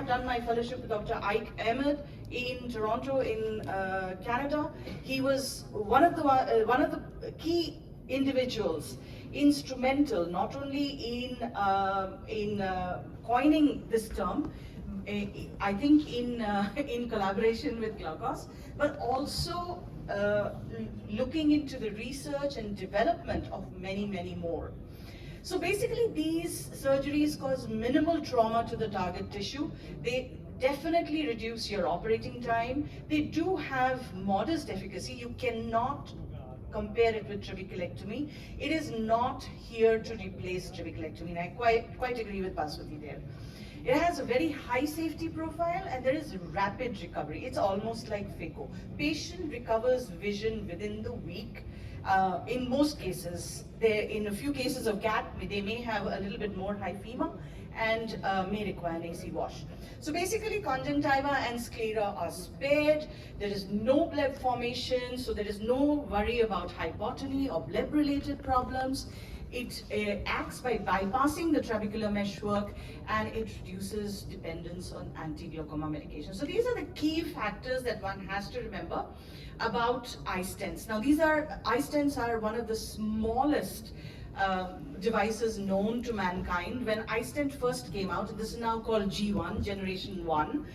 have done my fellowship with Dr. Ike Ahmed in Toronto, in Canada. He was one of the key individuals, instrumental not only in coining this term, I think in collaboration with Glaukos, but also looking into the research and development of many more. So basically, these surgeries cause minimal trauma to the target tissue. They definitely reduce your operating time. They do have modest efficacy. You cannot compare it with trabeculectomy. It is not here to replace trabeculectomy, and I quite agree with Baswati there. It has a very high safety profile and there is rapid recovery. It's almost like phaco. Patient recovers vision within the week. In most cases, in a few cases of GAT, they may have a little bit more hyphema and may require an AC wash. So basically, conjunctiva and sclera are spared. There is no bleb formation, so there is no worry about hypotony or bleb-related problems. It acts by bypassing the trabecular meshwork and it reduces dependence on anti-glaucoma medication. So these are the key factors that one has to remember about eye stents. Now eye stents are one of the smallest devices known to mankind. When eye stent first came out, this is now called G1, generation 1.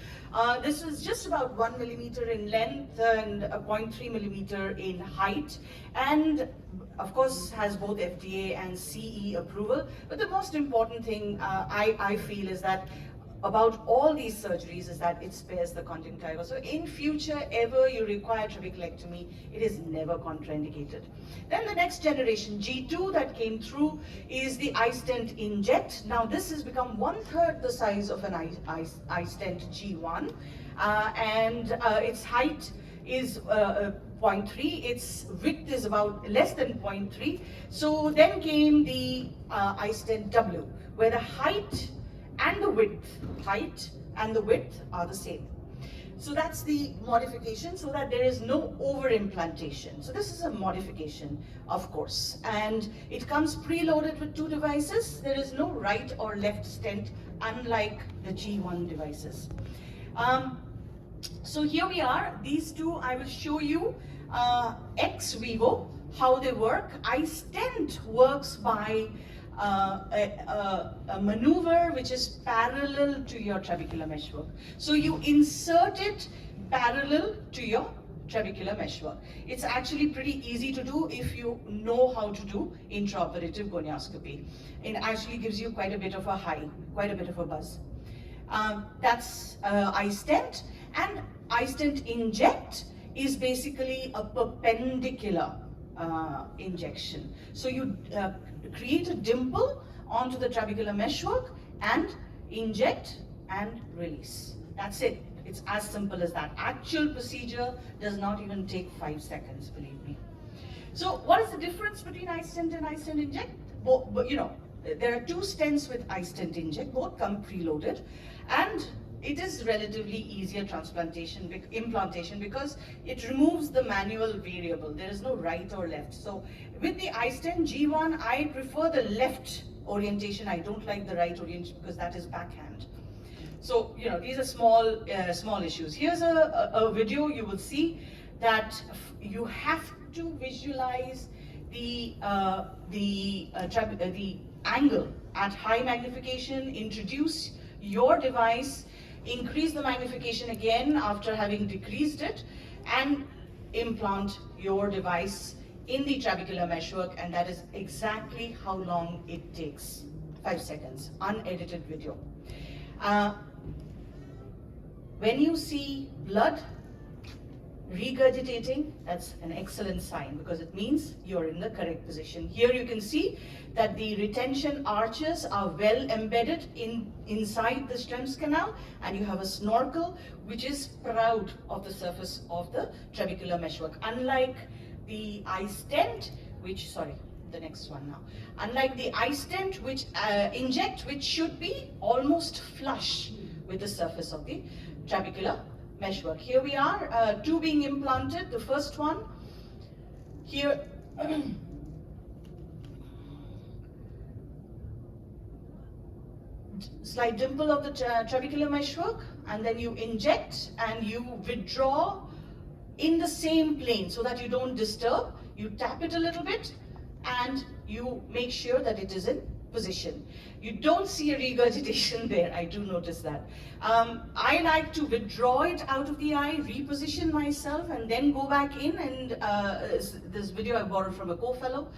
This is just about 1 millimeter in length and 0.3 millimeter in height, and of course has both FDA and CE approval. But the most important thing I feel is that about all these surgeries is that it spares the conjunctiva. So in future, ever you require trabeculectomy, it is never contraindicated. Then the next generation, G2, that came through is the eye stent inject. Now this has become 1/3 the size of an eye stent G1, and its height is 0.3, its width is about less than 0.3. So then came the eye stent W, where the height and the width are the same. So that's the modification, so that there is no over-implantation. So this is a modification, of course, and it comes preloaded with 2 devices. There is no right or left stent, unlike the G1 devices. So here we are, these two I will show you ex vivo, how they work. Eye stent works by a maneuver which is parallel to your trabecular meshwork. So you insert it parallel to your trabecular meshwork. It's actually pretty easy to do if you know how to do intraoperative gonioscopy. It actually gives you quite a bit of a high, quite a bit of a buzz. That's eye stent, and eye stent inject is basically a perpendicular injection. So you create a dimple onto the trabecular meshwork and inject and release. That's it. It's as simple as that. Actual procedure does not even take 5 seconds, believe me. So what is the difference between eye stent and eye stent inject? But you know, there are 2 stents with eye stent inject, both come preloaded, and it is relatively easier implantation because it removes the manual variable. There is no right or left. So with the eye stent G1, I prefer the left orientation. I don't like the right orientation because that is backhand. So, you know, these are small issues. Here's a video. You will see that you have to visualize the angle at high magnification, introduce your device, increase the magnification again after having decreased it, and implant your device in the trabecular meshwork, and that is exactly how long it takes. 5 seconds, unedited video. When you see blood regurgitating, that's an excellent sign because it means you're in the correct position. Here you can see that the retention arches are well embedded inside the Strem's canal, and you have a snorkel which is proud of the surface of the trabecular meshwork. Unlike the eye stent, the next one now. Unlike the eye stent which inject, which should be almost flush with the surface of the trabecular meshwork. Here we are, 2 being implanted. The first one here. slight dimple of the trabecular meshwork, and then you inject and you withdraw in the same plane so that you don't disturb. You tap it a little bit and you make sure that it is in position. You don't see a regurgitation there, I do notice that. I like to withdraw it out of the eye, reposition myself, and then go back in. And this video I borrowed from a co-fellow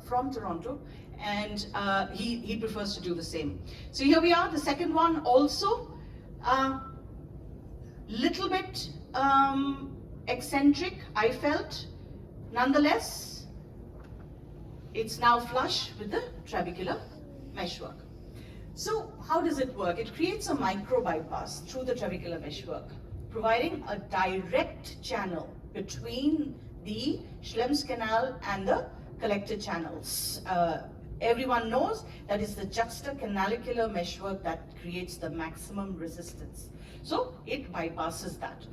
from Toronto, and he prefers to do the same. So here we are, the second one also, little bit eccentric, I felt. Nonetheless, it's now flush with the trabecular meshwork. So how does it work? It creates a micro bypass through the trabecular meshwork, providing a direct channel between the Schlemm's canal and the collector channels. Everyone knows that it's the juxtacanalicular meshwork that creates the maximum resistance. So it bypasses that.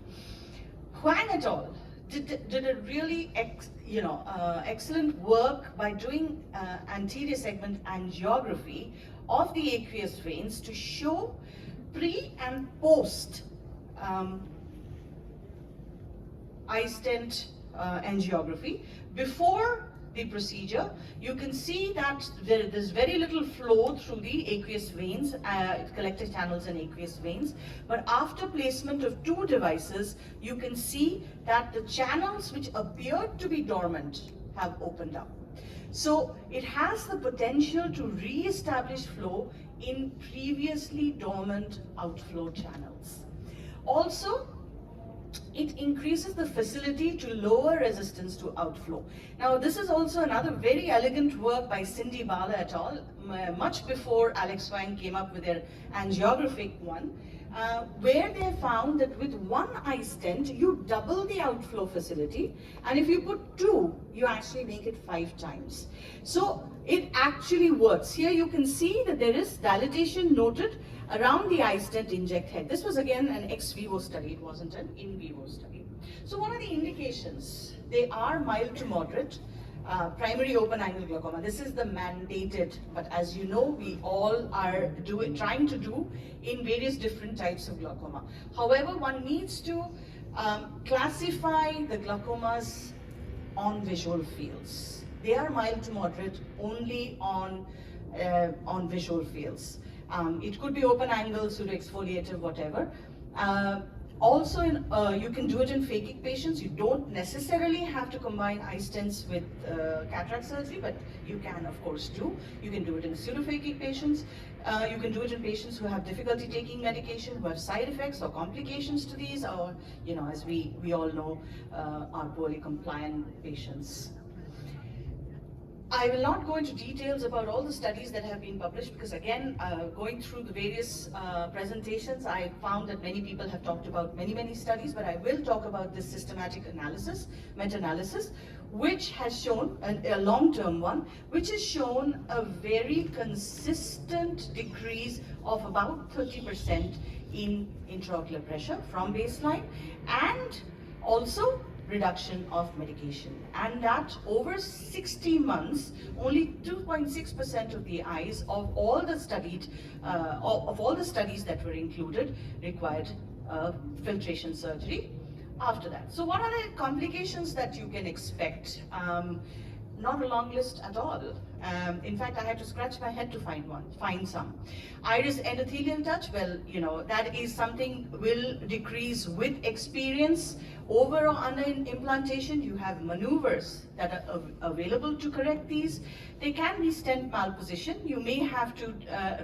Huang et al. Did a really excellent work by doing anterior segment angiography of the aqueous veins to show pre and post eye stent angiography. Before the procedure, you can see that there's very little flow through the aqueous veins, collector channels and aqueous veins. But after placement of two devices, you can see that the channels which appeared to be dormant have opened up. So it has the potential to re-establish flow in previously dormant outflow channels. Also, it increases the facility to lower resistance to outflow. Now, this is also another very elegant work by Cindy Bala et al., much before Alex Huang came up with their angiographic one, where they found that with one eye stent, you double the outflow facility, and if you put two, you actually make it 5 times. So it actually works. Here you can see that there is dilatation noted around the eye stent inject head. This was again an ex vivo study, it wasn't an in vivo study. So what are the indications? They are mild to moderate, primary open angle glaucoma. This is the mandated, but as you know, we all are trying to do in various different types of glaucoma. However, one needs to classify the glaucomas on visual fields. They are mild to moderate only on visual fields. It could be open angle, pseudo-exfoliative, whatever. Also, you can do it in phakic patients. You don't necessarily have to combine eye stents with cataract surgery, but you can, of course, do. You can do it in pseudophakic patients. You can do it in patients who have difficulty taking medication, who have side effects or complications to these, or, as we all know, are poorly compliant patients. I will not go into details about all the studies that have been published because, again, going through the various presentations, I found that many people have talked about many studies, but I will talk about this systematic analysis, meta-analysis, which has shown, a long-term one, which has shown a very consistent decrease of about 30% in intraocular pressure from baseline, and also reduction of medication, and that over 60 months, only 2.6% of the eyes of all the studies that were included required filtration surgery after that. So what are the complications that you can expect? Not a long list at all. In fact, I had to scratch my head to find some. Iris endothelial touch, well, that is something will decrease with experience. Over or under implantation, you have maneuvers that are available to correct these. They can be stent malposition. You may have to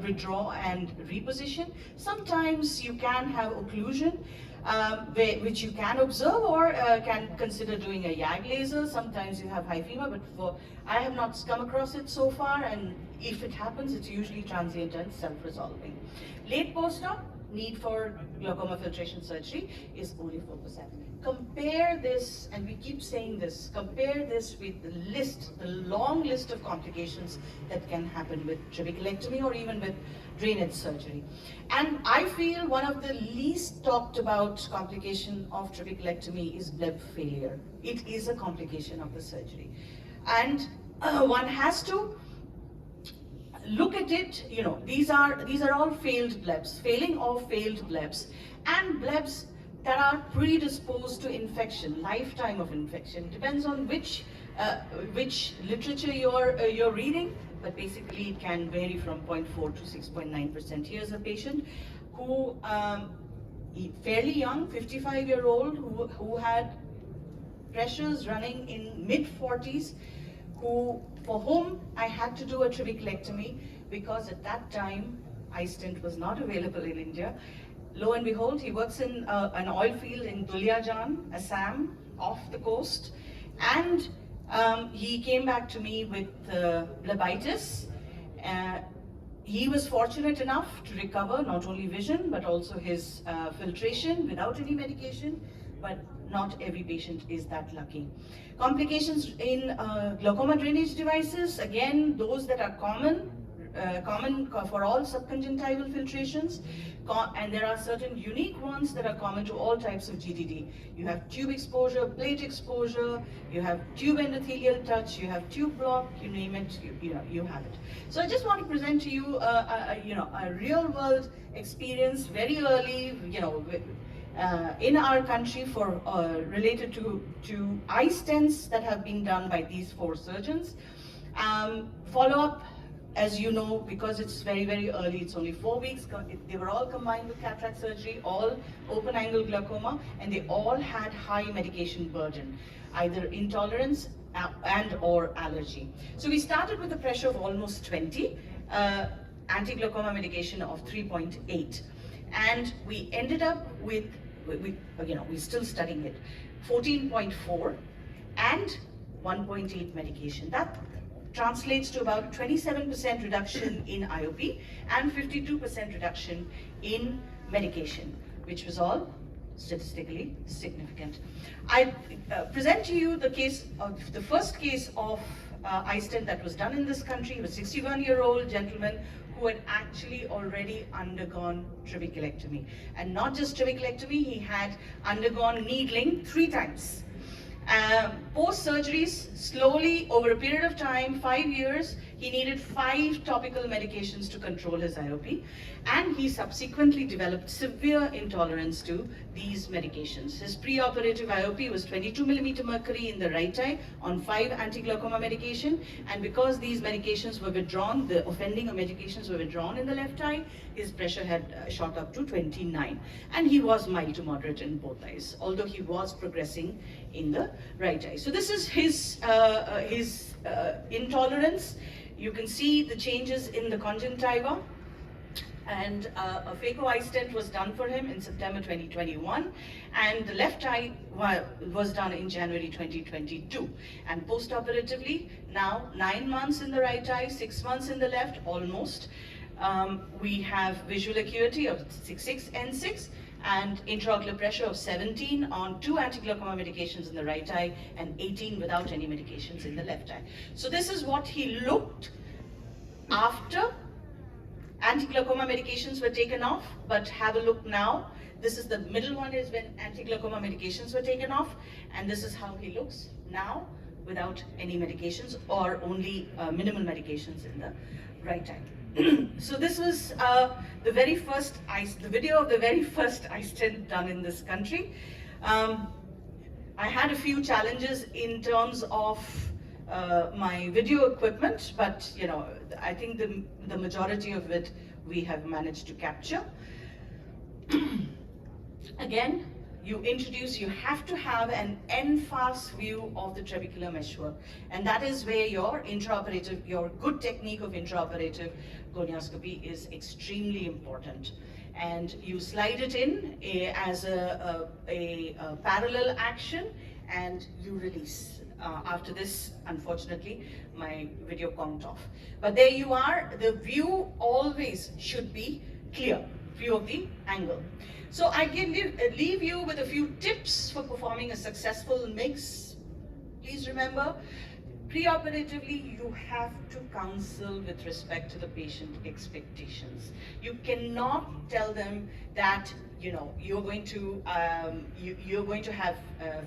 withdraw and reposition. Sometimes you can have occlusion, which you can observe or can consider doing a YAG laser. Sometimes you have hyphema, but I have not come across it so far, and if it happens, it's usually transient and self-resolving. Late post-op, need for glaucoma filtration surgery is only 4%. Compare this, and we keep saying this, compare this with the long list of complications that can happen with trabeculectomy or even with drainage surgery. And I feel one of the least talked about complication of trabeculectomy is bleb failure. It is a complication of the surgery. And one has to look at it, you know, these are all failed blebs, failing or failed blebs, and blebs that are predisposed to infection, lifetime of infection. Depends on which literature you're reading, but basically it can vary from 0.4 to 6.9%. Here's a patient who fairly young, 55-year-old, who had pressures running in mid-40s, for whom I had to do a trabeculectomy because at that time iStent was not available in India. Lo and behold, he works in an oil field in Duliajan, Assam, off the coast, and he came back to me with blebitis. He was fortunate enough to recover not only vision but also his filtration without any medication, but not every patient is that lucky. Complications in glaucoma drainage devices, again, those that are common for all subconjunctival filtrations, and there are certain unique ones that are common to all types of GDD. You have tube exposure, plate exposure, you have tube endothelial touch, you have tube block, you name it, you have it. So I just want to present to you, a real world experience very early, in our country for related to eye stents that have been done by these 4 surgeons. Follow up, as you know, because it's very, very early, it's only 4 weeks, they were all combined with cataract surgery, all open angle glaucoma, and they all had high medication burden, either intolerance and or allergy. So we started with a pressure of almost 20, anti-glaucoma medication of 3.8, and we ended up with, we're still studying it, 14.4 and 1.8 medication. That translates to about 27% reduction in IOP and 52% reduction in medication, which was all statistically significant. I present to you the first case of iStent that was done in this country. He was a 61-year-old gentleman who had actually already undergone trabeculectomy. And not just trabeculectomy, he had undergone needling 3 times. Post-surgeries, slowly, over a period of time, 5 years, he needed 5 topical medications to control his IOP, and he subsequently developed severe intolerance to these medications. His preoperative IOP was 22 millimeter mercury in the right eye on 5 anti-glaucoma medication, and because these medications were withdrawn, the offending medications were withdrawn in the left eye, his pressure had shot up to 29, and he was mild to moderate in both eyes, although he was progressing in the right eye. So this is his intolerance. You can see the changes in the conjunctiva, and a phaco eye stent was done for him in September 2021, and the left eye was done in January 2022. And post-operatively, now 9 months in the right eye, 6 months in the left, almost. We have visual acuity of 6 N6 and intraocular pressure of 17 on 2 anti-glaucoma medications in the right eye and 18 without any medications in the left eye. So this is what he looked after anti-glaucoma medications were taken off, but have a look now. This is the middle one, is when anti-glaucoma medications were taken off, and this is how he looks now without any medications or only minimal medications in the right eye. So this was the video of the very first iStent done in this country. I had a few challenges in terms of my video equipment, but I think the majority of it we have managed to capture. Again, you have to have an en-face view of the trabecular meshwork, and that is where your good technique of intraoperative gonioscopy is extremely important. And you slide it in as a parallel action, and you release. After this, unfortunately, my video conked off. But there you are. The view always should be clear, view of the angle. So I can leave you with a few tips for performing a successful MiGs. Please remember, preoperatively, you have to counsel with respect to the patient expectations. You cannot tell them that you're going to have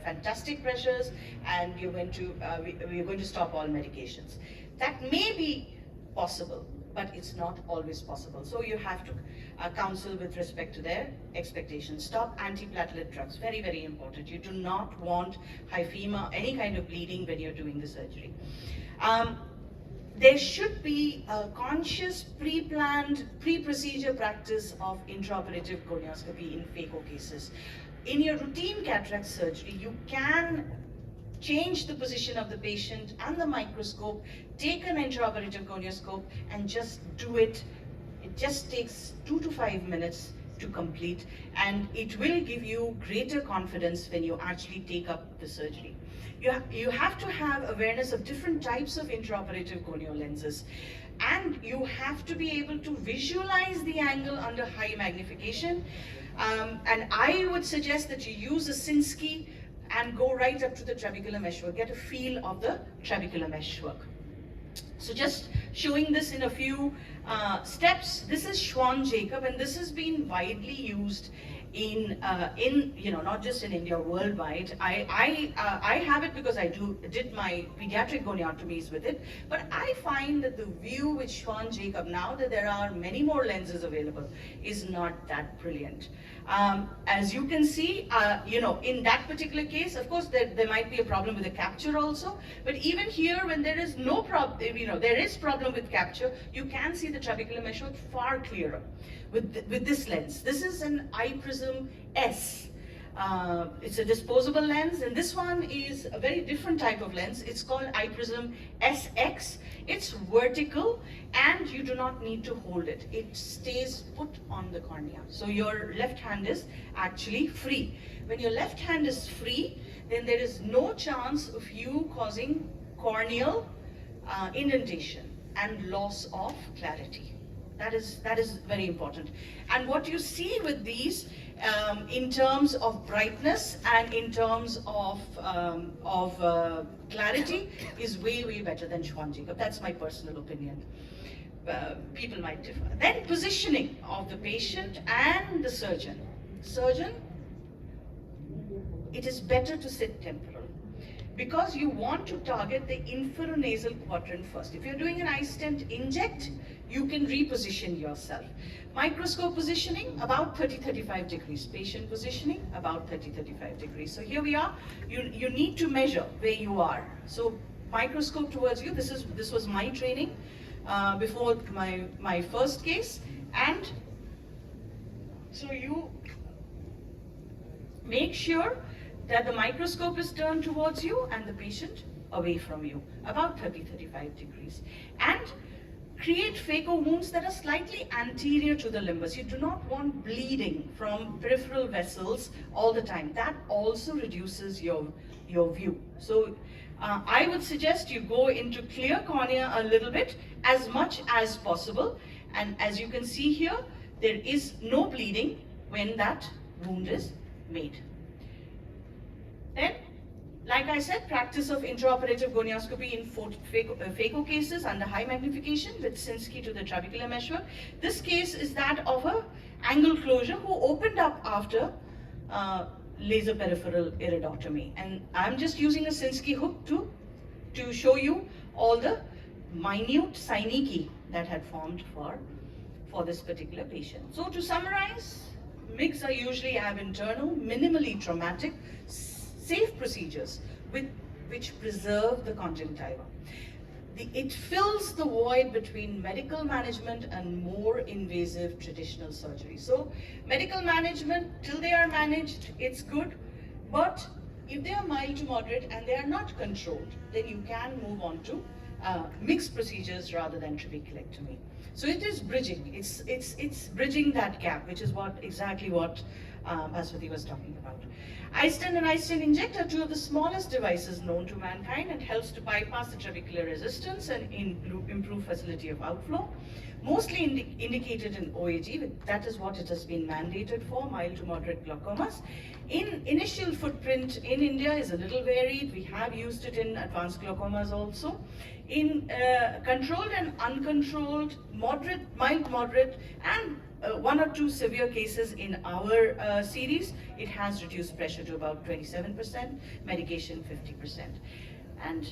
fantastic pressures and we're going to stop all medications. That may be possible, but it's not always possible. So you have to counsel with respect to their expectations. Stop antiplatelet drugs, very, very important. You do not want hyphema, any kind of bleeding when you're doing the surgery. There should be a conscious, pre-planned, pre-procedure practice of intraoperative gonioscopy in phaco cases. In your routine cataract surgery, you can change the position of the patient and the microscope, take an intraoperative gonioscope and just do it. It just takes 2 to 5 minutes to complete, and it will give you greater confidence when you actually take up the surgery. You have to have awareness of different types of intraoperative gonio lenses, and you have to be able to visualize the angle under high magnification. And I would suggest that you use a Sinskey and go right up to the trabecular meshwork, get a feel of the trabecular meshwork. So just showing this in a few steps. This is Schwann-Jacob, and this has been widely used in not just in India, worldwide. I have it because I did my pediatric goniotomies with it, but I find that the view with Schwann-Jacob, now that there are many more lenses available, is not that brilliant. As you can see, in that particular case, of course, there might be a problem with the capture also, but even here, when there is no problem, there is problem with capture, you can see the trabecular meshwork far clearer with this lens. This is an eye prism S. It's a disposable lens, and this one is a very different type of lens. It's called eye prism SX. It's vertical, and you do not need to hold it. It stays put on the cornea. So your left hand is actually free. When your left hand is free, then there is no chance of you causing corneal indentation and loss of clarity. That is very important. And what you see with these, in terms of brightness and in terms of clarity, is way, way better than Schwann-Jacob. That's my personal opinion. People might differ. Then positioning of the patient and the surgeon. Surgeon, it is better to sit temporal, because you want to target the inferonasal quadrant first. If you're doing an eye stent inject, you can reposition yourself. Microscope positioning, about 30-35 degrees. Patient positioning, about 30-35 degrees. So here we are. You need to measure where you are. So microscope towards you. This was my training before my first case. And so you make sure that the microscope is turned towards you and the patient away from you, about 30-35 degrees. And create phaco wounds that are slightly anterior to the limbus. You do not want bleeding from peripheral vessels all the time. That also reduces your view. So I would suggest you go into clear cornea a little bit, as much as possible. And as you can see here, there is no bleeding when that wound is made. Then, like I said, practice of intraoperative gonioscopy in phaco cases under high magnification with Sinskey to the trabecular meshwork. This case is that of a angle closure who opened up after laser peripheral iridotomy. And I'm just using a Sinskey hook to show you all the minute synecdoche that had formed for this particular patient. So to summarize, MiGs are usually ab internal, minimally traumatic, safe procedures which preserve the conjunctiva. It fills the void between medical management and more invasive traditional surgery. So medical management, till they are managed, it's good, but if they are mild to moderate and they are not controlled, then you can move on to mixed procedures rather than trabeculectomy. So it is bridging. It's bridging that gap, which is exactly what Bhaswati was talking about. iStent and iStent Inject are two of the smallest devices known to mankind and helps to bypass the trabecular resistance and improve facility of outflow. Mostly indicated in OAG, that is what it has been mandated for, mild to moderate glaucomas. In initial footprint in India is a little varied. We have used it in advanced glaucomas also. In controlled and uncontrolled, mild, moderate, and 1 or 2 severe cases in our series, it has reduced pressure to about 27%, medication 50%. And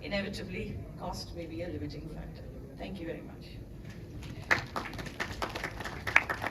inevitably, cost may be a limiting factor. Thank you very much.